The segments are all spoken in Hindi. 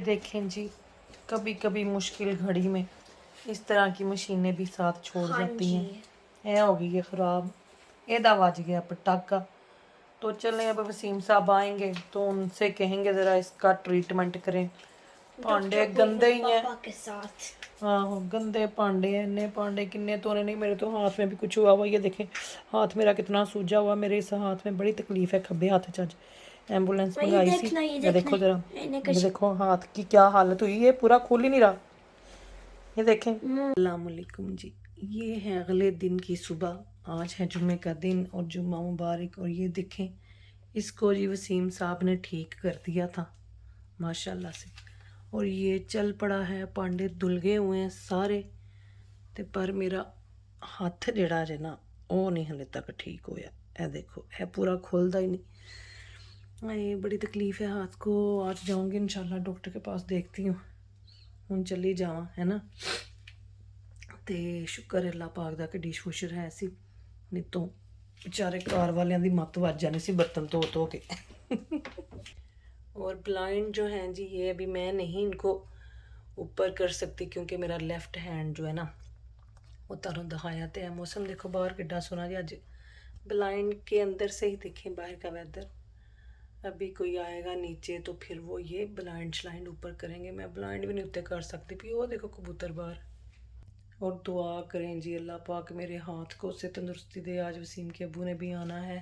देखें जी, कभी कभी मुश्किल घड़ी में इस तरह की मशीनें भी साथ छोड़ जाती हैं। ये हो गई है ख़राब, एदा बज गया पटाखा। तो चलें, अब वसीम साहब आएंगे तो उनसे कहेंगे ज़रा इसका ट्रीटमेंट करें। भांडे गंदे ही हैं, हाँ गंदे भांडे हैं, इन्ने भांडे किन्ने धोने नहीं। मेरे तो हाथ में भी कुछ हुआ हुआ, ये देखें हाथ मेरा कितना सूजा हुआ। मेरे इस हाथ में बड़ी तकलीफ है, खब्बे हाथ च। एम्बुलेंस मंगाई सी, ये देखो जरा, ये देखो हाथ की क्या हालत हुई, ये पूरा खुल ही नहीं रहा। ये देखें। अस्सलाम वालेकुम जी, ये है अगले दिन की सुबह। आज है जुम्मे का दिन और जुम्मा मुबारक। और ये देखें, इसको जी वसीम साहब ने ठीक कर दिया था माशाल्लाह से। और ये चल पड़ा है, पांडे धुल गए हुए हैं सारे। ते पर मेरा हथ जड़ा जे ना वो नहीं हले तक ठीक होया। ए देखो, है पूरा खुलदा ही नहीं। ये बड़ी तकलीफ़ है हाथ को। आज जाऊंगी इंशाल्लाह डॉक्टर के पास, देखती हूँ। हूँ चली जावा है ना। ते शुक्र है अल्लाह पाक दा कि डिश वॉशर है सी, नहीं तो बेचारे घर वालियां दी मत्त वज जानी सी बर्तन धो के। और ब्लाइंड जो हैं जी, ये अभी मैं नहीं इनको ऊपर कर सकती क्योंकि मेरा लेफ़्ट हैंड जो है ना वो तारों दिखाया तो है। मौसम देखो बाहर कितना सोना जी अज। ब्लाइंड के अंदर से ही देखें बाहर का वेदर। अभी कोई आएगा नीचे तो फिर वो ये ब्लाइंड श्लाइंड ऊपर करेंगे। मैं ब्लाइंड भी नहीं ऊपर कर सकती। फिर वो देखो कबूतर बाहर। और दुआ करें जी अल्लाह पाक मेरे हाथ को उससे तंदुरुस्ती दे। आज वसीम के अबू ने भी आना है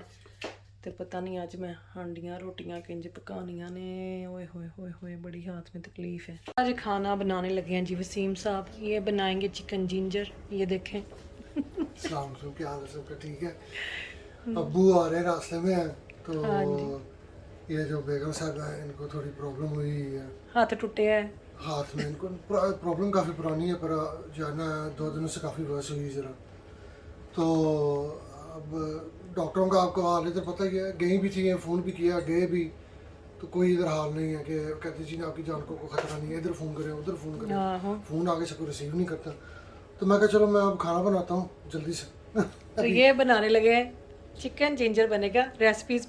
तो पता नहीं आज मैं हांडियाँ रोटियाँ किंज पकानियाँ ने। ओए होए होए होए, बड़ी हाथ में तकलीफ़ है। आज खाना बनाने लगे हैं जी वसीम साहब। ये बनाएंगे चिकन जिंजर, ये देखें। सलाम क्या हाल है सबका? ठीक है। अब्बू आ रहे हैं रास्ते में हैं तो हाँ जी, ये जो बेगम साहब हैं इनको थोड़ी प्रॉब्लम हुई है हाथ टूटे है। हाथ में। इनको प्रॉब्लम काफ़ी पुरानी है पर जो है ना 2 दिनों से काफ़ी वर्ष हुई ज़रा। तो अब डॉक्टरों का आपको हाल इधर पता ही है, गई भी थी, फ़ोन भी किया, गए भी तो कोई इधर हाल नहीं है कि कहते जी आपकी जान को कोई ख़तरा नहीं है, इधर फ़ोन करें उधर फ़ोन करें, आहो, फ़ोन आगे से कोई रिसीव नहीं करता। तो मैं कहा चलो मैं अब खाना बनाता हूँ जल्दी से। तो ये बनाने लगे हैं चिकन जिंजर बनेगा। रेसिपीज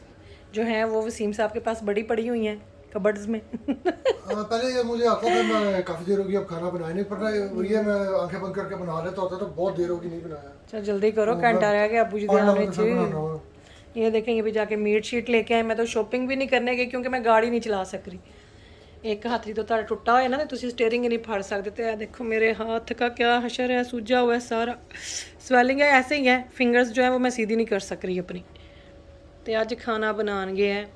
जो हैं वो वसीम साहब के पास बड़ी पड़ी हुई हैं कबर्ड्स में। पहले ये मुझे आता था, मैं काफ़ी देर होगी अब खाना बनाया नहीं, पर ना वही है मैं आंखें बंद करके बना लेता होता तो बहुत देर होगी नहीं बनाया। चल जल्दी करो, तो मैं घंटा रह गया अबू जी पढ़ ध्यान लूँगा तो विच। फिर बनाना हूँ। ये देखें, ये भी जाके मीट शीट लेके आए। मैं तो शॉपिंग भी नहीं करने गई क्योंकि मैं गाड़ी नहीं चला सक रही। एक हाथ तो तारा टुटा होया ना, तो तुसी स्टेयरिंग ही नहीं फड़ सकते। तो ये देखो मेरे हाथ का क्या हशर है, सूजा हुआ है सारा, स्वेलिंग है। ऐसे ही है, फिंगर्स जो है वो मैं सीधी नहीं कर सक रही अपनी। तो आज खाना बनान गए हैं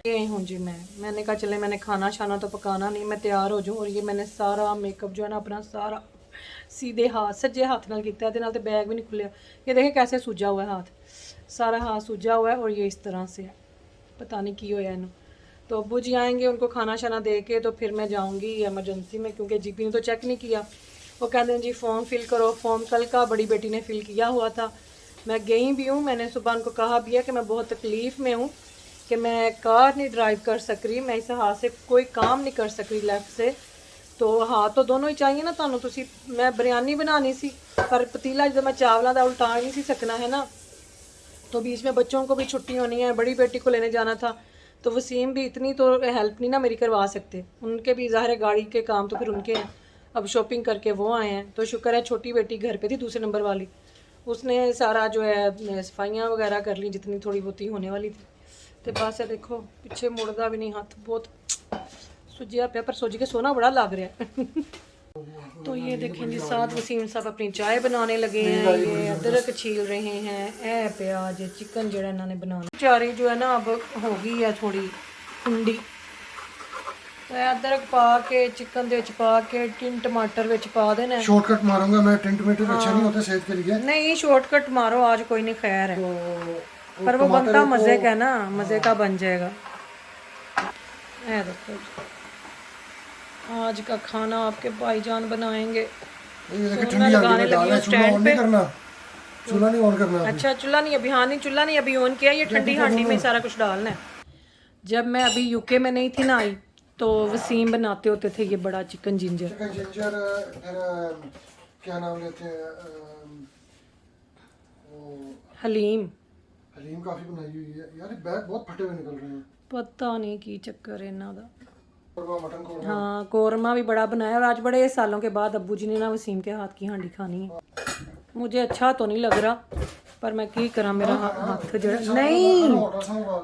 ये हूँ जी। मैंने कहा चले, मैंने खाना शाना तो पकाना नहीं, मैं तैयार हो जाऊँ। और ये मैंने सारा मेकअप जो है ना अपना सारा सीधे हाथ सज्जे हाथ नाल किया है, तो बैग भी नहीं खुलिया। ये देखें कैसे सूजा हुआ है हाथ, सारा हाथ सूजा हुआ है। और ये इस तरह से है, पता नहीं की होया इन्हों। तो अब्बू जी आएंगे, उनको खाना शाना दे के तो फिर मैं जाऊँगी एमरजेंसी में क्योंकि जीपी ने तो चेक नहीं किया। वो कहते हैं जी फॉर्म फिल करो। फॉर्म कल का बड़ी बेटी ने फिल किया हुआ था। मैं गई भी हूँ, मैंने सुबह उनको कहा भी है कि मैं बहुत तकलीफ़ में हूँ कि मैं कार नहीं ड्राइव कर सक रही, मैं इस हाथ से कोई काम नहीं कर सक रही लेफ्ट से। तो हाथ तो दोनों ही चाहिए ना तुहानू। तुसी मैं बिरयानी बनानी सी पर पतीला जो मैं चावलों का उल्टा नहीं सी सकना है ना। तो बीच में बच्चों को भी छुट्टी होनी है, बड़ी बेटी को लेने जाना था। तो वसीम भी इतनी तो हेल्प नहीं ना मेरी करवा सकते, उनके भी ज़ाहिर है गाड़ी के काम तो फिर उनके हैं। अब शॉपिंग करके वो आए हैं तो शुक्र है छोटी बेटी घर पे थी दूसरे नंबर वाली, उसने सारा जो है सफाइयाँ वगैरह कर ली जितनी थोड़ी बहुती होने वाली थी। तो बस है देखो पिछे मुड़दा भी नहीं, हाथ बहुत सुजिया पे पर सोच के सोना बड़ा लग रहा है। तो ये देखें जी साथ वसीम साहब अपनी चाय बनाने लगे हैं। ये अदरक छील रहे हैं, ए प्याज चिकन जड़ा इन्होंने बनाना। चारी जो है ना अब हो गई है थोड़ी ठंडी, तो अदरक पा के चिकन दे विच पा के टिन टमाटर विच पा देना है। शॉर्टकट मारूंगा मैं, टिन टमाटर अच्छे नहीं होते सेहत के लिए। नहीं शॉर्टकट मारो आज, कोई नहीं खैर है। तो पर वो टमाटर बनता को मज़े का ना, मज़े का बन जाएगा। ए देखो आज का खाना आपके भाईजान बनाएंगे। ये देखिए सोना ठंडी हांडी लगाने में लगी डालना हूँ है, चूल्हा स्टैंड ऑन पे। नहीं करना, चूल्हा नहीं ऑन करना अभी। अच्छा चूल्हा नहीं अभी, हाँ नहीं चूल्हा नहीं अभी ऑन किया। ये ठंडी हांडी में सारा कुछ डालना है। जब मैं अभी यूके में नहीं थी ना आई तो वसीम बनाते होते थे ये बड़ा चिकन जिंजर। चिकन जिंजर, फिर क्या नाम लेते हैं वो हलीम। हलीम काफ़ी बनाई हुई है यार। ये बैग बहुत फटे हुए निकल रहे हैं। पता नहीं की चक्कर है इन्हां दा। कौरमा, मटन कौरमा। हाँ कौरमा भी बड़ा बनाया, और आज बड़े सालों के बाद अब्बू जी ने ना वसीम के हाथ की हांडी खानी है। मुझे अच्छा तो नहीं लग रहा, पर मैं की करा, मेरा हाथ जड़ा नहीं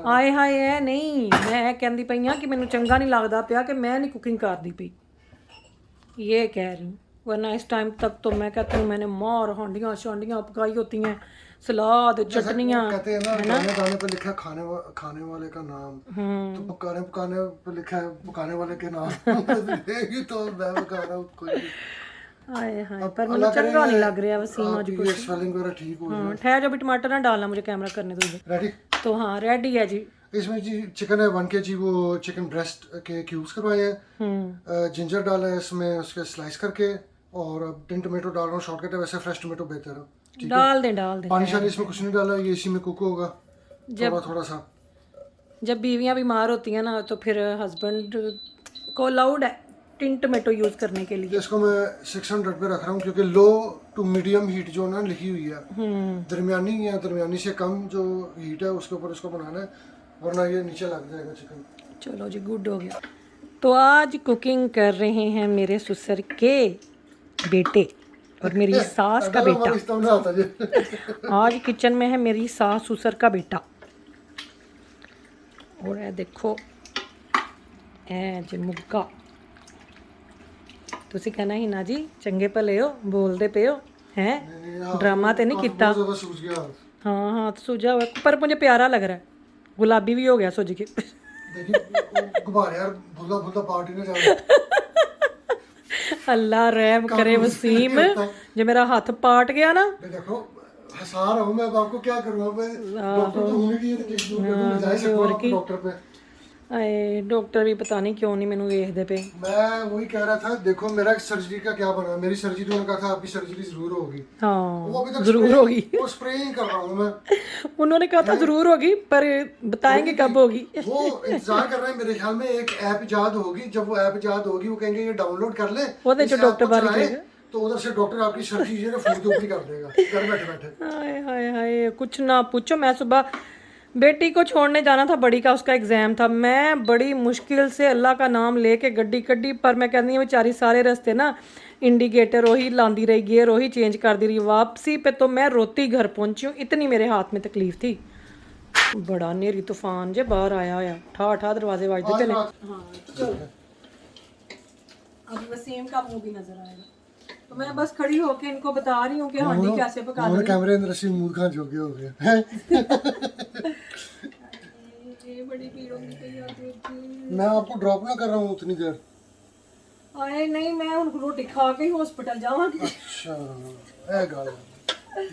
आए हाय है नहीं। मैं कहती पई हाँ कि मैनू चंगा नहीं लगता पिया कि मैं नहीं कुकिंग करती पई, ये कह रही हूँ। वरना इस टाइम तक तो मैं कहती हूँ मैंने मार हांडियाँ शांडियाँ पकाई होती हैं, सलाद चटनियाँ। कहते हैं ना दाने दाने पे लिखा है खाने वाले का नाम, तो पकाने पकाने पे लिखा है पकाने वाले के नाम। देगी तो मैं पका रहा हूँ कोई नहीं। हाय हाय, पर मुझे चंगा नहीं लग रहा वसीम आज आपकी ये स्वेलिंग वगैरह ठीक हो हाँ ठहर जो भी, टमाटर ना डालना, मुझे कैमरा करने दो इधर। रेडी। तो हाँ रेडी है जी। इसमें जी चिकन है 1 kg, वो चिकन ब्रेस्ट के क्यूब्स करवाए हैं। जिंजर डाला है इसमें उसके स्लाइस करके, और अब टिन टोमेटो डाल रहा हूँ, शॉर्टकट है वैसे, फ्रेश टोमेटो बेहतर है। ठीक है, डाल दे। पानी शानी इसमें कुछ नहीं डाला, ये इसी में कुक होगा थोड़ा थोड़ा सा। जब बीवियां बीमार होती हैं ना, तो फिर हस्बैंड को अलाउड है टिन टोमेटो यूज करने के लिए। इसको मैं 600 पे रख रहा हूँ, क्योंकि लो टू मीडियम हीट जो ना लिखी हुई है, दरमियानी या दरमियानी से कम जो हीट है उसके ऊपर इसको बनाना है, वरना ये नीचे लग जाएगा चिकन। चलो जी गुड हो गया। तो आज कुकिंग कर रहे हैं मेरे ससुर के बेटे और मेरी सास का बेटा। आज किचन में है मेरी सास ससुर का बेटा, और है देखो ऐ जी मुग्गा। ਤੁਸੀਂ कहना ही ना जी चंगे भले हो, बोलते पे हो हैं, ड्रामा तो नहीं किया। हाँ हाँ तो सूझा हुआ, पर मुझे प्यारा लग रहा है, गुलाबी भी हो गया सूझ के। अल्लाह रहम करे वसीम, जो मेरा हाथ पाट गया ना। देखो हंसा रहा हूं मैं, अब आपको क्या करूं, मैं डॉक्टर तो होने की डॉक्टर पे। आए डॉक्टर भी पता नहीं क्यों नहीं मैनू देखदे पे। मैं वही कह रहा था, देखो मेरा सर्जरी का क्या बना, मेरी सर्जरी तो उन्होंने कहा था आपकी सर्जरी जरूर होगी। हाँ वो अभी तक जरूर होगी, वो स्प्रे ही कर रहा हूं मैं। उन्होंने कहा था जरूर होगी, पर बताएंगे कब होगी। वो इंतजार कर रहे हैं, मेरे ख्याल में एक ऐप इजाद होगी, जब वो ऐप इजाद होगी वो कहेंगे ये डाउनलोड कर ले, वो जो डॉक्टर बारी करेगा, तो उधर से डॉक्टर आपकी सर्जरी जो है फोन के ऊपर ही कर देगा घर बैठे बैठे। हाय हाय हाय कुछ ना पूछो। मैं सुबह बेटी को छोड़ने जाना था, बड़ी का उसका एग्जाम था, मैं बड़ी मुश्किल से अल्लाह का नाम लेके गड्डी कड्डी, पर मैं कहती हूँ बेचारी सारे रास्ते ना इंडिकेटर वही लांदी रही, गियर वही चेंज कर दी रही। वापसी पे तो मैं रोती घर पहुंची हूँ, इतनी मेरे हाथ में तकलीफ थी। बड़ा नेरी तूफान जे बाहर आया होया, ठा ठा दरवाजे बजते पे ने। हाँ चलो अब वसीम का मुंह भी नजर आएगा, तो मैं बस खड़ी होके इनको बता रही हूँ कि हांडी कैसे पका हमारे कैमरे अंदर ऐसे मूड खान जोगे हो गए हैं। ये बड़ी पीड़ होगी तैयार। मैं आपको ड्रॉप ना कर रहा हूँ उतनी देर। आए नहीं, मैं उनको रोटी खा के ही हॉस्पिटल जावांगी। अच्छा ए गल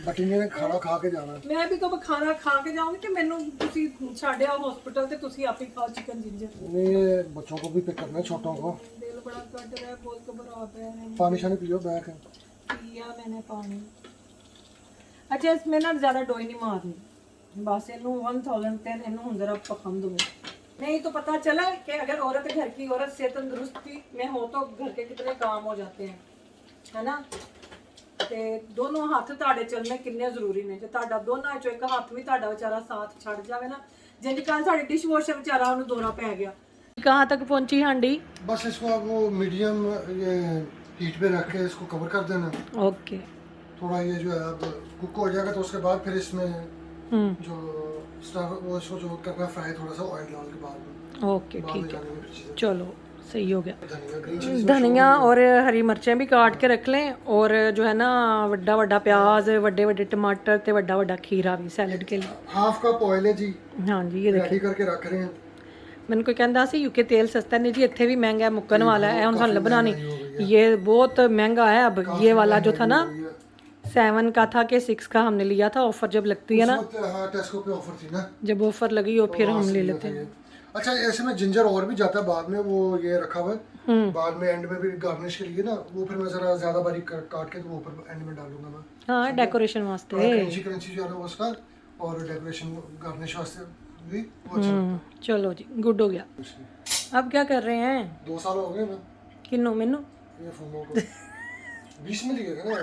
बटिंगे ने खाना खा के जाना। मैं भी तो खाना खा के जाऊंगी कि मैनू तुसी छाड़िया हॉस्पिटल ते तुसी आप ही खाओ चिकन जिंजर। नहीं बच्चों को भी पिक करना है, छोटों को। दिल बड़ा कट रहा है, बोल के बरा पे है। पानी शानी पियो बैक। पिया मैंने पानी। अच्छा इसमें ना ज्यादा डोई नहीं मारनी, बस इनू 1010 इनू हुन जरा पकम दो। नहीं तो पता चला कि अगर औरत घर की औरत से तंदुरुस्ती में हो तो घर के कितने काम हो जाते हैं, है ना। ਤੇ ਦੋਨੋਂ ਹੱਥ ਤੁਹਾਡੇ ਚੱਲਣੇ ਕਿੰਨੇ ਜ਼ਰੂਰੀ ਨੇ। ਜੇ ਤੁਹਾਡਾ ਦੋਨਾਂ ਚੋਂ ਇੱਕ ਹੱਥ ਵੀ ਤੁਹਾਡਾ ਵਿਚਾਰਾ ਸਾਥ ਛੱਡ ਜਾਵੇ ਨਾ, ਜਿੰਨੀ ਕੱਲ ਸਾਡੇ ਡਿਸ਼ ਵਾਸ਼ਰ ਵਿਚਾਰਾ ਉਹਨੂੰ ਦੌਰਾ ਪੈ ਗਿਆ। कहाँ तक पहुंची हांडी? बस इसको आप वो मीडियम ये हीट पे रख के इसको कवर कर देना। ओके थोड़ा ये जो है अब कुक हो जाएगा, तो उसके बाद फिर इसमें जो स्टफ वो इसको जो करना फ्राई थोड़ा सा ऑयल डाल के बाद में। ओके ठीक है चलो सही हो गया। धनिया धनिया और हरी मिर्चें भी काट के रख लें, और जो है ना वड्डा वड्डा प्याज, वड्डे वड्डे टमाटर ते वड्डा वड्डा खीरा भी सैलड के लिए। हाफ कप ऑयल है जी। हाँ जी ये रेडी करके रख रहे हैं। मैंने कोई कहता सी यूके तेल सस्ता नहीं जी, इत्थे भी महंगा है, मुक्कन वाला है हुन सानू लभना नहीं, ये बहुत महंगा है। अब ये वाला जो था ना 7 का था कि 6 का हमने लिया था, ऑफर जब लगती है ना, हाँ टेस्को पे ऑफर थी ना, जब ऑफर लगी हो फिर हम ले लेते हैं। अच्छा ऐसे में जिंजर और भी जाता है बाद में, वो ये रखा हुआ है बाद में एंड में भी गार्निश के लिए ना, वो फिर मैं जरा ज्यादा बारीक काट के तो वो ऊपर एंड में डालूंगा मैं। हाँ डेकोरेशन वास्ते क्रंची क्रंची जो है वो उसका, और डेकोरेशन गार्निश वास्ते भी वो अच्छा लगता है। चलो जी गुड हो गया। अब क्या कर रहे हैं? 2 साल हो गए ना किन्नो मैनू ये फोनों को 20 में लिए थे ना।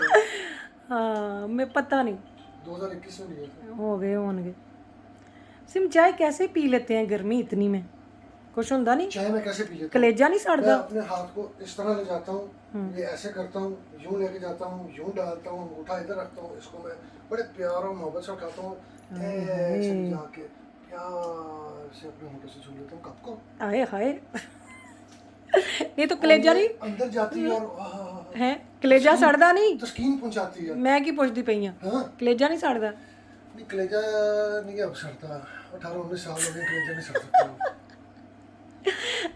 हाँ मैं पता नहीं 2021 में लिए थे। हो गए होंगे। सिम चाय कैसे पी लेते हैं गर्मी इतनी में? कुछ हुंदा नहीं? चाय मैं कैसे पी लेता हूँ? कलेजा नहीं मैं सड़दा? अपने हाथ को इस तरह ले जाता हूँ, ये ऐसे करता हूँ, यूं लेके जाता हूँ, यूं डालता हूँ, अंगूठा इधर रखता हूँ, इसको मैं बड़े प्यार और मोहब्बत से उठाता हूँ, ऐसे जाके प्यार से अपने होंठों से छू लेता हूँ कप को। आए हाय नहीं तो और कलेजा ये नहीं अंदर जाती है और है? कलेजा सड़दा नहीं? तस्कीन पहुंचाती है। मैं की पुछदी पई हां, हाँ कलेजा नहीं सड़दा? नहीं, कलेजा नहीं अब सड़ता, 18-19 साल हो गए, कलेजा नहीं सड़ सकता।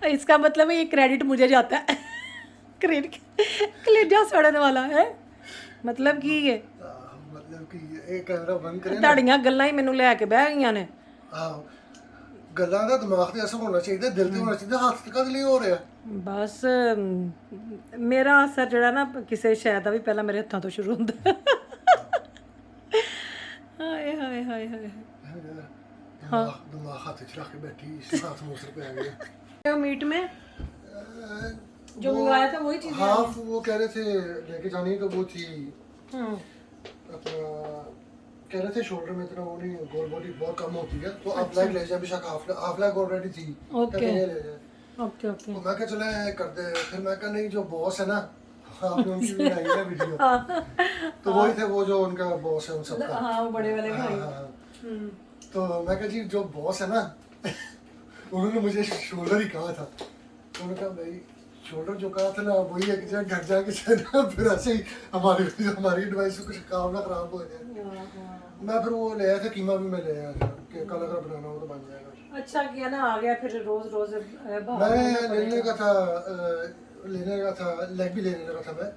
इसका मतलब है ये क्रेडिट मुझे जाता है क्रेडिट कलेजा सड़न वाला है मतलब की है? मतलब कि ਇਹ ਕੈਮਰਾ ਬੰਦ ਕਰੇ ਨਾ। ਤੁਹਾਡੀਆਂ ਗੱਲਾਂ ਹੀ ਮੈਨੂੰ ਲੈ ਕੇ ਬਹਿ ਗਈਆਂ ਨੇ। ਆਹੋ, ਗੱਲਾਂ ਦਾ ਦਿਮਾਗ ਤੇ ਅਸਰ ਹੋਣਾ ਚਾਹੀਦਾ, ਦਿਲ ਤੇ ਹੋਣਾ ਚਾਹੀਦਾ, ਹੱਥ ਤੇ ਕਦ ਲਈ ਹੋ ਰਿਹਾ। ਬਸ ਮੇਰਾ ਅਸਰ ਜਿਹੜਾ ਨਾ ਕਿਸੇ ਸ਼ੈ ਦਾ ਵੀ ਪਹਿਲਾਂ ਮੇਰੇ ਹੱਥਾਂ ਤੋਂ ਸ਼ੁਰੂ ਹੁੰਦਾ ਹਾਏ ਹਾਏ ਹਾਏ ਹਾਏ ਦਿਮਾਗ ਹੱਥ 'ਚ ਰੱਖ ਕੇ ਬੈਠੀ, ਇਸ ਹੱਥ ਨੂੰ ਅਸਰ ਪੈ ਗਿਆ। मीट में जो मंगाया था वही चीज़? हाफ वो कह रहे थे लेके जानी, तो वो थी अपना, कह रहे थे शोल्डर में इतना वो नहीं, गोल बॉडी बहुत कम होती है, तो आप लेग ले जाए, बेशक हाफ लेग ऑलरेडी थी, ओके कहते हैं ले जाए। ओके ओके तो मैं क्या चले कर दे, फिर मैं कहा नहीं, जो बॉस है ना, आपने उनकी भी बनाई है वीडियो, तो वही थे वो जो उनका बॉस है उन सबका। हाँ वो बड़े वाले भाई। तो मैं कहा जी जो बॉस है ना उन्होंने मुझे शोल्डर ही कहा था, तो उन्होंने कहा भाई शोल्डर जो कहा था ना वही है कि जब घर जाके चलना, फिर ऐसे ही हमारी एडवाइस से कुछ काम ना खराब हो जाए। मैं फिर वो ले आया था, कीमा भी मैं ले आया था कि कल अगर बनाना हो तो बन जाएगा। अच्छा किया ना, आ गया फिर रोज रोज मैं लेने का था लेग भी लेने लगा था मैं,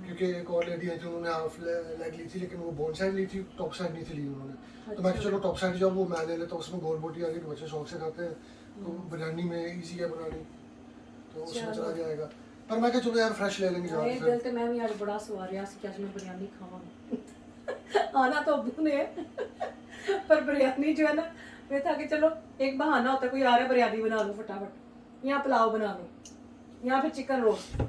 क्योंकि एक और लेडी आई थी, उन्होंने हाफ लेग ली थी, लेकिन वो बोन साइड ली थी, टॉप साइड नहीं थी ली उन्होंने। तो मैं चलो टॉप साइड जब वो मैं ले लेता हूँ, उसमें गोल बोटी आ गई तो बच्चे शौक से खाते हैं, तो बिरयानी में इजी है बनानी, तो उसमें चला जाएगा। पर मैं क्या चलो यार फ्रेश ले लेंगे ये दिल ते मैं भी आज बड़ा सवार रहा सी कि आज मैं बिरयानी खावांगी आना तो अब्बू ने पर बिरयानी जो है ना, ये था कि चलो एक बहाना होता है, कोई आ रहा है बिरयानी बना लो फटाफट, या पुलाव बना लो, या फिर चिकन रोस्ट।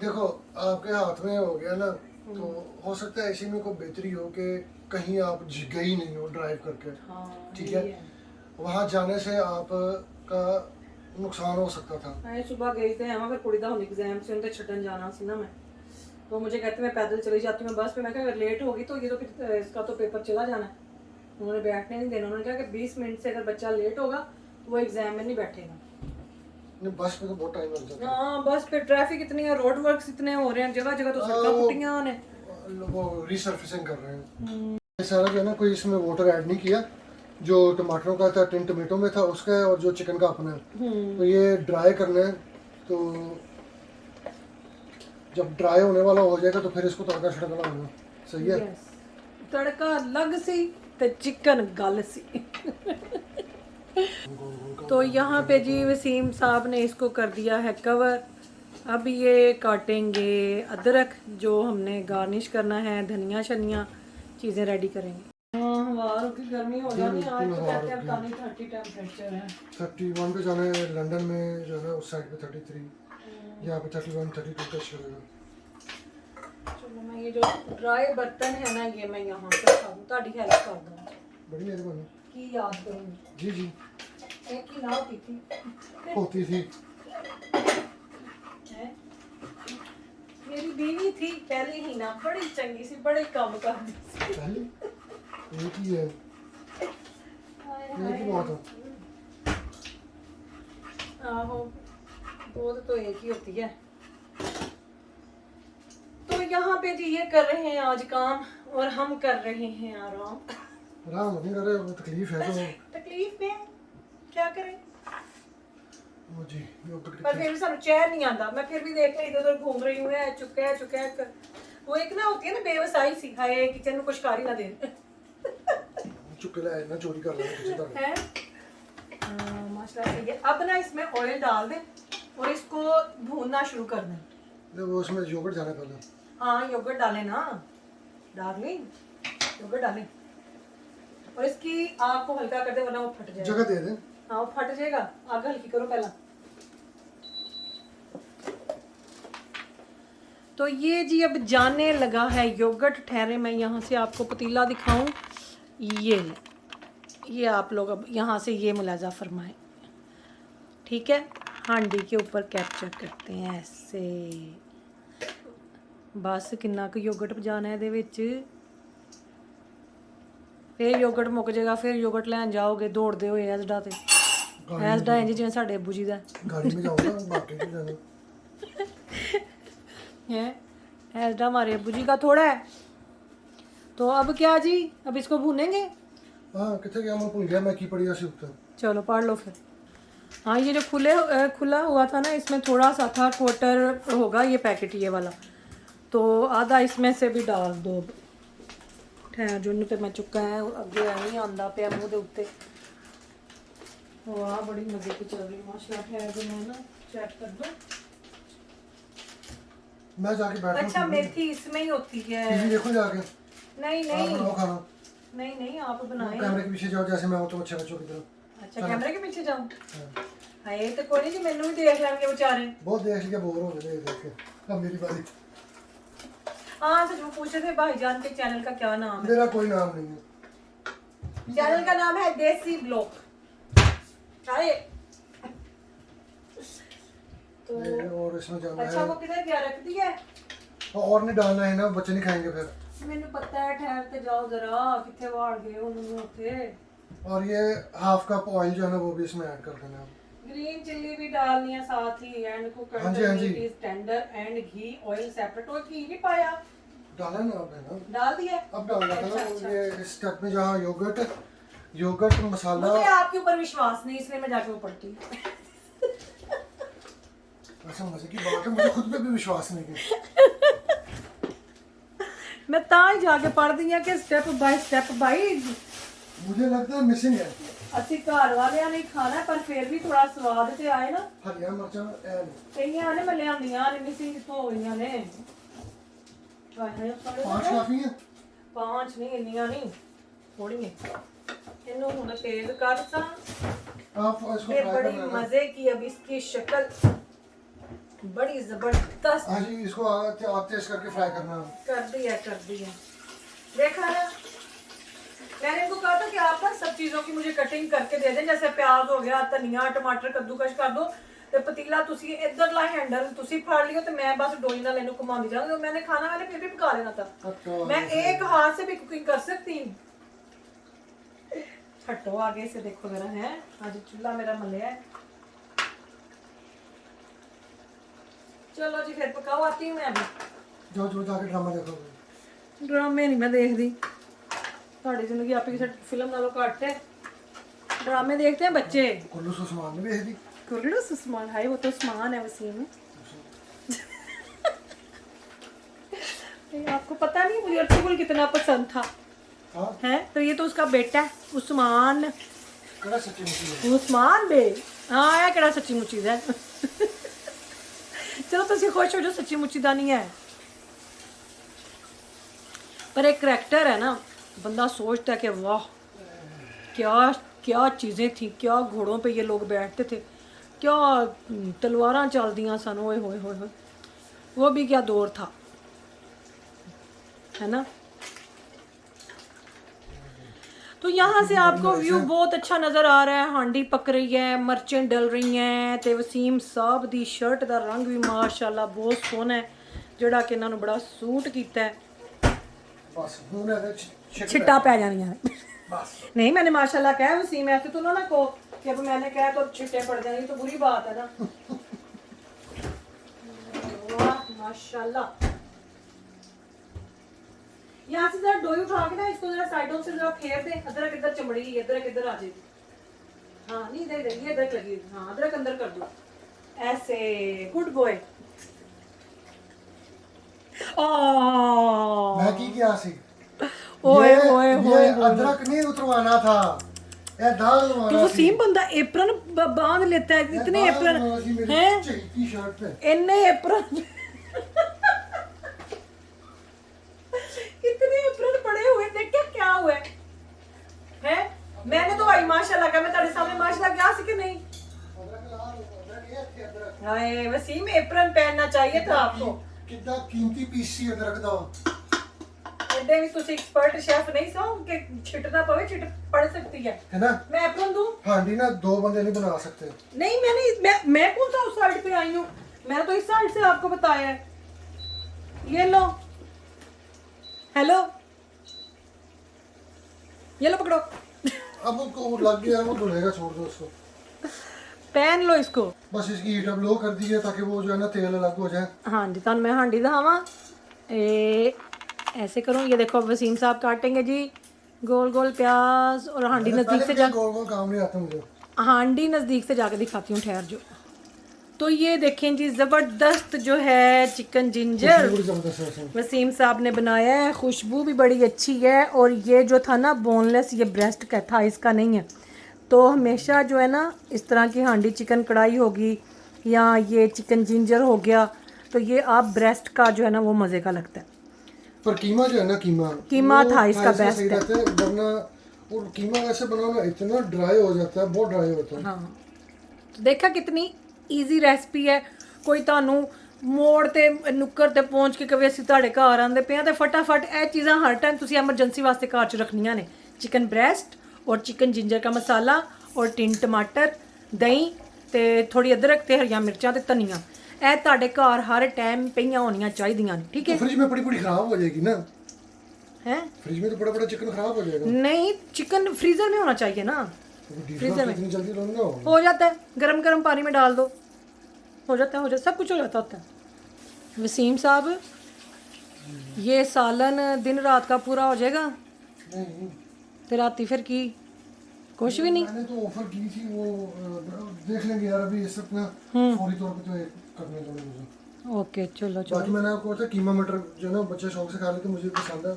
देखो आपके हाथ में हो गया ना, तो हो सकता है इसी में कोई बेहतरी हो कि कहीं आप गई नहीं हो ड्राइव करके, ठीक है, वहाँ जाने से आपका नुकसान हो सकता था। मैं सुबह गई थी वहाँ, फिर कुड़ी दा हुन एग्जाम से उनके छड्डन जाना सी ना मैं, तो मुझे कहते मैं पैदल चली जाती हूँ बस पे, मैं कहा अगर लेट होगी तो ये तो फिर इसका तो पेपर चला जाना है, उन्होंने बैठने नहीं देना, उन्होंने कहा कि 20 मिनट से अगर बच्चा लेट होगा तो वो एग्जाम में नहीं बैठेगा। नहीं, बस में तो बहुत टाइम लग जाता है। हाँ बस फिर ट्रैफिक इतनी है, रोड वर्क्स इतने हो रहे हैं, जगह जगह तो सड़कें टूटियां ने, वो रिसर्फेसिंग कर रहे हैं। ये सारा जो है ना, कोई इसमें वाटर ऐड नहीं किया, जो टमाटरों का था टिन टमेटो में था उसका है, और जो चिकन का अपना है। तो ये ड्राई करना है, तो जब ड्राई होने वाला हो जाएगा तो फिर इसको तड़का छड़का होना सही है। तड़का लग सी ते चिकन गल सी तो यहाँ पे जी वसीम साहब ने इसको कर दिया है कवर। अब ये काटेंगे अदरक, जो हमने गार्निश करना है, धनिया शनिया चीज़ें रेडी करेंगे। हाँ हवारों की गर्मी हो जानी आज, तो कहते हैं पता नहीं 30 टेम्परेचर है। 31 पे जाना है, लंदन में जो है उस साइड पे 33, यहाँ पे 31 32 टच करेगा। चलो मैं ये जो ड्राई बर्तन है ना, ये मैं यहाँ पे रखा दूँ, ताड़ी हेल्प कर दूँ, बड़ी मेहरबानी की याद करूँगी। जी जी, एक ही ना होती थी होती थी है? मेरी बीवी थी पहले ही ना, बड़ी चंगी सी, बड़े काम करती सी। पहले एक ही है, एक ही बात है। आहो बहुत तो एक ही होती है। तो यहाँ पे जी ये कर रहे हैं आज काम, और हम कर रहे हैं आराम। आराम नहीं कर रहे, वो तकलीफ है तो तकलीफ में क्या करें, वो जी पर फिर भी सानू चैन नहीं आता। मैं फिर भी देख रही इधर उधर घूम रही हूँ, है चुका है वो एक ना होती है ना बेवसाई सी, हाय किचन में कुछ कर ही ना दे चुके लाए ना, चोरी कर लेना किसी तरह है। माशाल्लाह सही है। अब ना इसमें ऑयल डाल दें और इसको भूनना शुरू कर दें। नहीं, वो उसमें योगर्ट जाना पहले। हाँ योगर्ट डालें ना डार्लिंग, योगर्ट डालें, और इसकी आग को हल्का कर दे वरना वो फट जाएगा। जगह दे दें। हाँ वो फट जाएगा, आग हल्की करो पहला। तो ये जी अब जाने लगा है योगर्ट। ठहरे मैं यहाँ से आपको पतीला दिखाऊं, ये आप लोग अब यहाँ से ये मुलाजा फरमाएं। ठीक है, हांडी के ऊपर कैप्चर करते हैं ऐसे। बस कितना कुछ योगर्ट जाना है ਇਹਦੇ ਵਿੱਚ। फिर योगर्ट मुक जाएगा, फिर योगर्ट लैन जाओगे दौड़ते हुए ਐਸਡਾ ਤੇ ਐਸਡਾ ਇੰਜ ਜਿਵੇਂ ਸਾਡੇ ਅੱਬੂ ਜੀ ਦਾ गाड़ी में जाऊंगा बाकी की जाना है। ऐसडा हमारे अब्बू जी का थोड़ा है। तो अब क्या जी, अब इसको भूनेंगे। हाँ कितने गया मैं भूल गया मैं की पड़ी ऐसे ऊपर। चलो पढ़ लो फिर। हाँ ये जो खुला हुआ था ना, इसमें थोड़ा सा था, क्वार्टर होगा ये पैकेट ये वाला, तो आधा इसमें से भी डाल दो। ठहर जो तो मैं चुका है अगे नहीं आंदा पे मुँह के उत्ते। वाह बड़ी मजे की चल रही माशाल्लाह। ठहर जो मैं ना चेक कर दो। मैं जाके बैठूं। अच्छा मेथी इसमें ही होती है। टीवी देखो जाके। नहीं आप नहीं बनाओ खाना। नहीं आप बनाए। कैमरे के पीछे जाओ जैसे मैं हूं तो अच्छे बच्चों की तरह। अच्छा कैमरे के पीछे जाऊं। हाय तो कोई नहीं जी, मैनू भी देख लेंगे बेचारे। बहुत देख लिया बोर हो गए देख के। अब मेरी बारी। हाँ तो जो पूछे थे भाईजान के चैनल का क्या नाम है? मेरा कोई नाम नहीं है। चैनल का नाम है देसी ब्लॉग। अरे तो और इसमें जाना अच्छा है। वो किधर क्या रख दिया है? और नहीं डालना है ना, बच्चे नहीं खाएंगे फिर। मैंने पता है, ठहर ते जाओ जरा, किथे वाड़ गए उन्होंने उठे। और ये हाफ कप ऑयल जो है ना वो भी इसमें ऐड कर देना है। ग्रीन चिल्ली भी डालनी है साथ ही। एंड कुक हाँ जी, हाँ जी। Is tender and ghee oil separate. और घी नहीं पाया, डाला ना आपने ना। डाल दिया। अब डालना था ना ये इस स्टेप में जहाँ योगर्ट मसाला। मुझे आपके ऊपर विश्वास नहीं, इसलिए मैं जाके वो पढ़ती हूँ। ऐसा मजे की बात है, मुझे खुद पे भी विश्वास नहीं है। मैं ताई जाके पढ़ दी है कि स्टेप बाय मुझे लगता है मिसिंग है। ਅਸੀਂ ਘਰ ਵਾਲਿਆਂ ਨੇ ਖਾਣਾ ਪਰ ਫਿਰ ਵੀ ਥੋੜਾ ਸਵਾਦ ਤੇ ਆਏ ਨਾ। हरिया मिर्चा ਕਈਆਂ ਨੇ ਮੈਂ ਲਿਆਂਦੀਆਂ ਨੇ ਮਿਸਿੰਗ ਕਿੱਥੋਂ ਹੋਈਆਂ ਨੇ। पांच काफी है। 5 ਨਹੀਂ ਇੰਨੀਆਂ ਨਹੀਂ, ਥੋੜੀਆਂ। ਇਹਨੂੰ ਹੁਣ ਤੇਜ਼ ਕਰ ਸਾਂ आप इसको ਤੇ फ्राई बड़ी करना है। मजे की अब इसकी शक्ल बड़ी जबरदस्त हाँ जी इसको आप तेज करके फ्राई करना है। कर दी है। देखा ना, मैंने इनको कहा था कि आप ना सब चीज़ों की मुझे कटिंग करके दे दें, जैसे प्याज हो गया, धनिया टमाटर कद्दूकश कर दो ਤੇ ਪਤੀਲਾ ਤੁਸੀਂ ਇੱਧਰਲਾ ਹੈਂਡਲ ਤੁਸੀਂ ਫੜ ਲਿਓ ਤੇ ਮੈਂ ਬਸ ਡੋਈ ਨਾਲ ਇਹਨੂੰ ਘੁਮਾਉਂਦੀ ਜਾਵਾਂਗੀ। मैंने खाना मैंने फिर भी पका लेना था। मैं एक हाथ से भी कुकिंग कर सकती हूँ। हटो आगे से देखो जरा है, आज चूल्हा मेरा मलिया है। चलो जी फिर पकाओ, आती हूँ मैं अभी। जो जाके ड्रामा देखोगे। ड्रामे नहीं मैं देखती, ਤੁਹਾਡੀ ਜ਼ਿੰਦਗੀ ਆਪੇ ਕਿਸੇ ਫਿਲਮ ਨਾਲੋਂ ਘੱਟ है। ड्रामे देखते हैं बच्चे। कुल्लू सुषमान ने भेज दी। कुल्लू सुषमान, हाय वो तो उस्मान है वसीम। आपको पता नहीं मुझे अर्तुगरुल कितना पसंद था। हाँ है तो ये तो उसका बेटा है उस्मान। कड़ा सच्ची मुच्ची उस्मान बे हाँ है केड़ा सच्ची मुच्ची दा है। चलो तुम खुश हो जो सच्ची मुच्ची दा नहीं है, पर एक करैक्टर है ना, बंदा सोचता है कि वाह क्या क्या चीज़ें थी, क्या घोड़ों पे ये लोग बैठते थे, क्या तलवारां चलदियां सन। ओए होए होए होए, वो भी क्या दौर था, है ना। तो यहाँ से आपको व्यू बहुत अच्छा नज़र आ रहा है। हांडी पक रही है, मर्चें डल रही हैं ते वसीम साहब दी शर्ट दा रंग भी माशाल्लाह बहुत सोहना है, जिहड़ा कि इन्हां नूं बड़ा सूट कीता है। बस हुन है छिट्टा पै जानियां ने। बस नहीं मैंने माशाल्लाह कहा वसीम, ऐसे तो ना को कि अब मैंने कहा तो छिट्टे पड़ जाएंगे, तो बुरी बात है ना। वाह माशाल्लाह। यहाँ से जरा डोई उठा के ना इसको जरा साइडों से जरा फेर दे, अदरक इधर चमड़ी अदरक इधर आ जाएगी। हाँ नहीं इधर ये अदरक लगी, हाँ अदरक अंदर कर दो ऐसे। Good boy. मैं की क्या सी ओए ये- ओए ये ओए अदरक नहीं उतरवाना था, ये दाल तो उतरवाना वो थी। सीम बंदा एप्रन बांध लेता है, इतने दाल एप्रन उतरवाना थी मेरी हैं, चहीती शर्ट पे। इतने एप्रन इतने एप्रन पड़े हुए, देख क्या हुआ है। मैंने तो भाई माशाल्लाह का, मैं तेरे सामने माशाल्लाह क्या सी कि नहीं। अदरक लाल अदरक ये थे अदरक। हाय वसीम एप्रन पहनना चाहिए था आपको। कितना कीमती पीस सी अदरक दा। एडे भी तुसी एक्सपर्ट शेफ नहीं सो कि छिटना पवे छिट पड़ सकती है ना? मैं एप्रन दूं? हांडी ना 2 बंदे नहीं बना सकते। नहीं मैं कौन सा उस साइड पे आई हूँ, मैं तो इस साइड से आपको बताया है। ये लो, हेलो, ये लो पकड़ो। अब वो लग गया, वो धुलेगा, छोड़ दो उसको। पहन लो इसको। बस इसकी हीट अब लो कर दी है ताकि वो जो है ना तेल अलग हो जाए। हाँ जी, तुम मैं हांडी दिखावा। ऐसे करूँ, ये देखो वसीम साहब काटेंगे जी गोल गोल प्याज, और हांडी नज़दीक से जा, गोल गोल काम नहीं आता मुझे। हांडी नज़दीक से जाके दिखाती हूँ, ठहर जो। तो ये देखें जी, ज़बरदस्त जो है चिकन जिंजर बड़ी जबरदस्त है इसमें। वसीम साहब ने बनाया है, खुशबू भी बड़ी अच्छी है। और ये जो था ना बोनलेस, ये ब्रेस्ट का था, इसका नहीं है। तो हमेशा जो है ना इस तरह की हांडी चिकन कढ़ाई होगी या ये चिकन जिंजर हो गया, तो ये आप ब्रेस्ट का जो है ना वो मज़े का लगता है। पर कीमा जो है ना, कीमा वो था इसका सही बेस्ट है। रहता है, वरना और कीमा ऐसे बनाना इतना ड्राई हो जाता है, बहुत ड्राई होता है। हाँ, तो देखा कितनी ईजी रेसिपी है। कोई तानू मोड़ ते नुक्कर ते पहुंच के कभी ਅਸੀਂ ਤੁਹਾਡੇ ਘਰ ਆਂਦੇ ਪਏ ਆ ਤੇ फटाफट ਇਹ ਚੀਜ਼ਾਂ ਹਰ ਟਾਈਮ ਤੁਸੀਂ ਐਮਰਜੈਂਸੀ ਵਾਸਤੇ ਘਰ 'ਚ ਰੱਖਣੀਆਂ ਨੇ। चिकन ब्रेस्ट और चिकन जिंजर का मसाला और 3 टमाटर, दही ਤੇ ਥੋੜੀ अदरक ਤੇ ਹਰੀਆਂ ਮਿਰਚਾਂ ਤੇ ਧਨੀਆ, ਇਹ ਤੁਹਾਡੇ ਘਰ ਹਰ ਟਾਈਮ ਪਈਆਂ ਹੋਣੀਆਂ ਚਾਹੀਦੀਆਂ ਨੇ, ठीक है? फ्रिज में पड़ी खराब हो जाएगी ना। हैं? फ्रिज में तो बड़ा चिकन खराब हो जाएगा। नहीं, चिकन फ्रीजर में होना चाहिए ना। फ्रीजर में इतनी जल्दी रन ना हो जाता है, गरम गरम पानी में डाल दो, हो जाता है, सब कुछ हो जाता होता है। वसीम साहब, ये सालन दिन रात का पूरा हो जाएगा? नहीं, तो राती फिर की कुछ भी नहीं। मैंने तो ऑफर की थी, वो देख लेंगे यार, अभी इस वक्त ना फौरी तौर पे तो ये करने दो मुझे। ओके, चलो बाकी चलो। मैंने आपको बताया कीमा मटर जो है ना बच्चे शौक से खा लेते, मुझे पसंद है,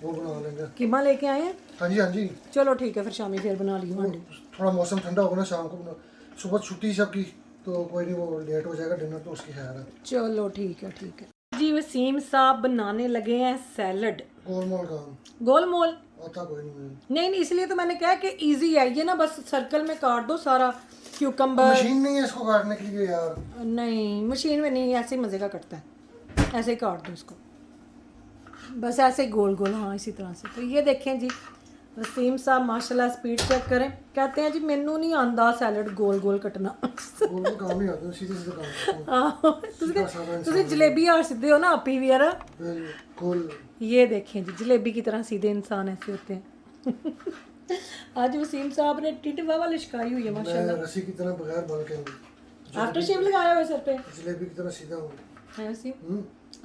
वो बना लेंगे। कीमा लेके आए हैं? हाँ जी, हाँ जी। चलो ठीक है, फिर शामी फिर बना लियो हांडी। थोड़ा मौसम ठंडा होगा ना, शाम को सुबह छुट्टी सबकी, तो कोई नहीं, वो लेट हो जाएगा डिनर, तो उसकी खैर है। चलो ठीक है, ठीक है जी। वसीम साहब बनाने लगे हैं सैलड। गोलमोल काम गोलमोल आता कोई नहीं। नहीं, इसलिए तो मैंने कहा कि इजी है ये ना, बस सर्कल में काट दो सारा क्यूकम्बर। मशीन नहीं है इसको काटने के लिए यार। नहीं, मशीन में नहीं, ऐसे ही मज़े का कटता है, ऐसे ही काट दो इसको, बस ऐसे ही गोल गोल। हाँ, इसी तरह से। तो ये देखें जी, वसीम साहब माशाल्लाह स्पीड चेक करें, कहते हैं जी मैनू नहीं आंदा सैलड गोल गोल कटना। गोलमोल काम नहीं आता, सीधे सीधे काम आहो, तुझे जलेबी और सीधे हो ना आप ही भी यार। बिल्कुल। ये देखें जी, जलेबी की तरह सीधे इंसान ऐसे होते हैं। आज वसीम साहब ने टिटवा वाली शिकाई हुई है मैं माशाल्लाह। रस्सी की तरह बगैर बल के हूँ, आफ्टर शेव लगाया हुआ है सर पे जलेबी की तरह सीधा हूँ। है वसीम?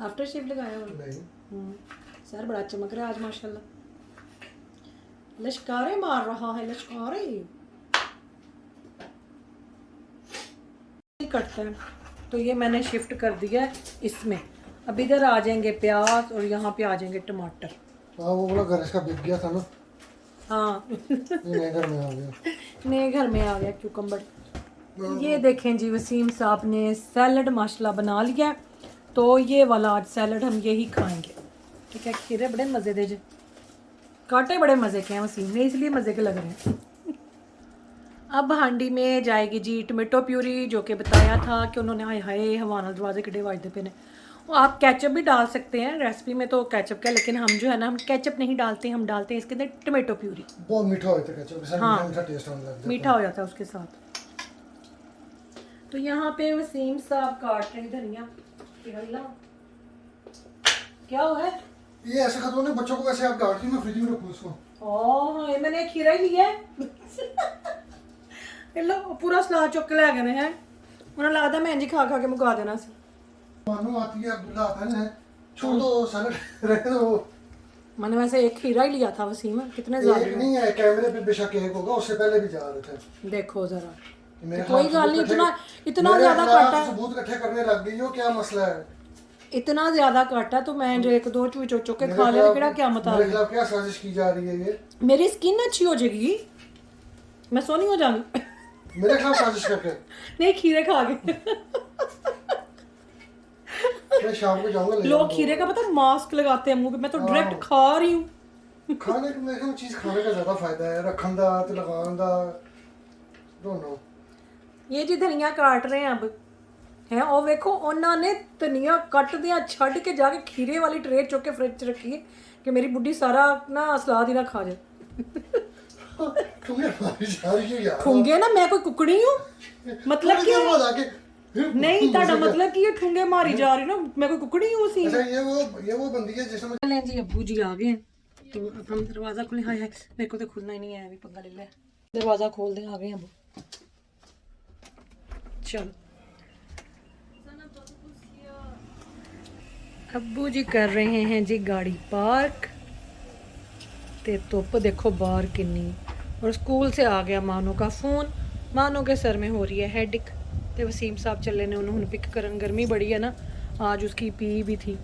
आफ्टर शेव लगाया हुआ है? नहीं, सर बड़ा चमक रहा है आज माशाल्लाह, लश्कारे मार रहा है, लश्कारे कटता है। तो ये मैंने शिफ्ट कर दिया है इसमें। अब इधर आ जाएंगे प्याज और यहाँ पे आ जाएंगे टमाटर। हाँ, वो बोला घर इसका बिक गया था ना, हाँ, ये नए घर में आ गया। नए घर में आ गया क्यूकम्बर। ये देखें जी, वसीम साहब ने सैलड माशाल्लाह बना लिया। तो ये वाला आज सैलड हम यही खाएंगे, ठीक है? खीरे बड़े मज़े दे जे, कांटे बड़े मज़े के हैं वसीम ने, इसलिए मज़े के लग रहे हैं। अब हांडी में जाएगी जी टमेटो प्यूरी, जो कि बताया था कि उन्होंने हाय हाय हवाना दरवाजे किडे वाजदे पे ने। आप केचप भी डाल सकते हैं, रेसिपी में तो केचप का, लेकिन हम जो है ना, हम केचप नहीं डालते, हम डालते हैं इसके अंदर टमेटो प्यूरी। बहुत मीठा होता है केचप के साथ, हाँ, मीठा टेस्ट आने लगता है, मीठा हो जाता है उसके साथ। तो यहाँ पे वसीम साहब काट रहे हैं धनिया। क्या हुआ है? ये ऐसे खत्म होने बच्चों को वैसे आप डांटती, मैं फ्रिज में रखूँ इसको। ओह, ये मैंने खीरा ही लिया है। ये लो पूरा सलाद चुक के ले गए हैं, उन्हें लगता मैं इंज खा खा के मुका देना सी। मानो आती है, अब्दुल्ला आता है, छोड़ दो सैलड, रहने दो। मैंने वैसे एक खीरा ही लिया था वसीम, कितने एक ज़्यादा नहीं है, कैमरे पे बेशक एक होगा, उससे पहले भी जा रहे थे। देखो जरा, मेरे कोई खिलाफ गल नहीं, सबूत इतना मेरे ज़्यादा खिलाफ काटा है, सबूत इकट्ठे करने लग गई हो, क्या मसला है? इतना ज़्यादा काटा तो मैं जो एक दो चूई चुक चुक के खा ले, केड़ा क्या मेरे मतलब? खिलाफ क्या साजिश की जा रही है ये? मेरी स्किन अच्छी हो जाएगी, मैं सोनी हो जाऊंगी। मेरे खिलाफ साजिश करके नहीं, खीरे खा के। मैं शाम को जाऊंगा ले लोग खीरे का पता है मास्क लगाते हैं मुंह पे, मैं तो डायरेक्ट खा रही हूँ। खाने के मेरे चीज खाने का ज्यादा फायदा है, रखन दा ते लगान दा दोनों। ये जी धनिया काट रहे हैं अब है, और देखो उन्होंने धनिया कट दिया छड़ के जाके खीरे वाली ट्रे चुक के फ्रिज च रखी है कि मेरी बुढ़ी सारा ना सलाद ही ना खा जाए। ठुंगे मारी जा रही है यार। ठुंगे ना, मैं कोई कुकड़ी हूँ? मतलब थोड़ी देर बाद आके नहीं, ਤੁਹਾਡਾ मतलब कि ये ठुंगे मारी जा रही ना, मैं कोई कुकड़ी हूँ सी। अच्छा ये वो बंदी है जिसने मुझे लें जी, अब्बू जी आ गए हैं तो अब हम दरवाजा खुले। हाय हाय, मेरे को तो खुलना ही नहीं है, अभी पंगा ले ले। दरवाजा खोल दे, आ गए हैं अब्बू। चलो, अब्बू जी कर रहे हैं जी गाड़ी पार्क। ते धुप देखो बाहर किन्नी, और स्कूल से आ गया मानो का फोन। मानो के सर में हो रही है हेडिक, ते वसीम साहब चले ने उन्होंने पिक करन। गर्मी बड़ी है ना, आज उसकी पी भी थी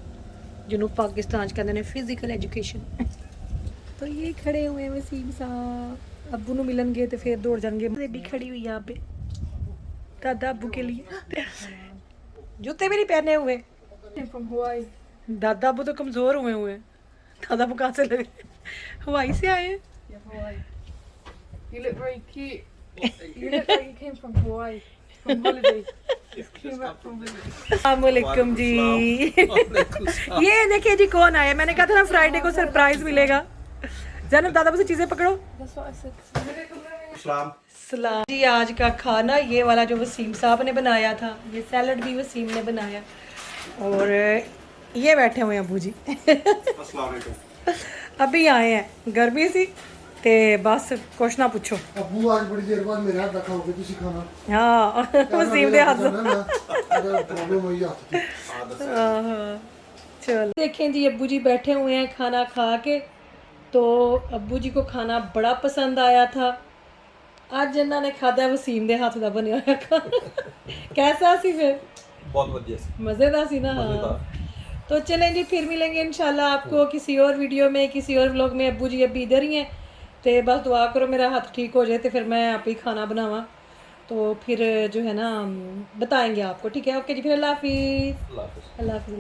जिन्हों पाकिस्तान कहते हैं फिजिकल एजुकेशन। तो ये खड़े हुए हैं वसीम साहब, अब्बू नु मिलन गए तो फिर दौड़ जाएंगे। बेबी खड़ी हुई यहाँ पे दादा अब्बू के लिए। जूते भी नहीं पहने हुए। From Hawaii. दादा अब्बू तो कमजोर हुए हुए हैं। दादा अब्बू कहाँ से लगे? हवाई से आए हैं। Yeah, Hawaii. You look very cute. You look like you came from Hawaii. From holiday. Just came back from holiday. अस्सलामुअलैकुम जी। ये देखिए जी कौन आया। मैंने कहा था ना फ्राइडे को सरप्राइज मिलेगा। जानब दादा अब्बू से चीजें पकड़ो। That's what I said. सलाम जी। आज का खाना ये वाला जो वसीम साहब ने बनाया था, ये सैलड भी वसीम ने बनाया, और ये बैठे हुए हैं अबू जी। अभी आए हैं, गर्मी सी ते बस कुछ ना पूछो। अबू आज बड़ी देर बाद मेरे हाथ रखा होगा तुसी खाना। हाँ वसीम दे हाथ। प्रॉब्लम हुई हाथ की। चलो देखें जी, अब्बू जी बैठे हुए हैं खाना खा के। तो अब्बू जी को खाना बड़ा पसंद आया था। ਅੱਜ ਇਹਨਾਂ ਨੇ ਖਾਦਾ ਵਸੀਮ ਦੇ ਹੱਥ ਦਾ ਬਣਿਆ ਹੋਇਆ ਖਾਣਾ। कैसा सी फिर? बहुत बढ़िया सी। मज़ेदार सी ना। तो चलें जी, फिर मिलेंगे इंशाल्लाह आपको किसी और वीडियो में, किसी और व्लॉग में। अब्बू जी अभी इधर ही हैं, तो बस दुआ करो मेरा हाथ ठीक हो जाए तो फिर मैं आप ही खाना बनावा। तो फिर जो है ना बताएंगे आपको, ठीक है? ओके जी, फिर अल्लाह हाफिज़। अल्लाह हाफ़िज़। अल्लाह हाफिज़।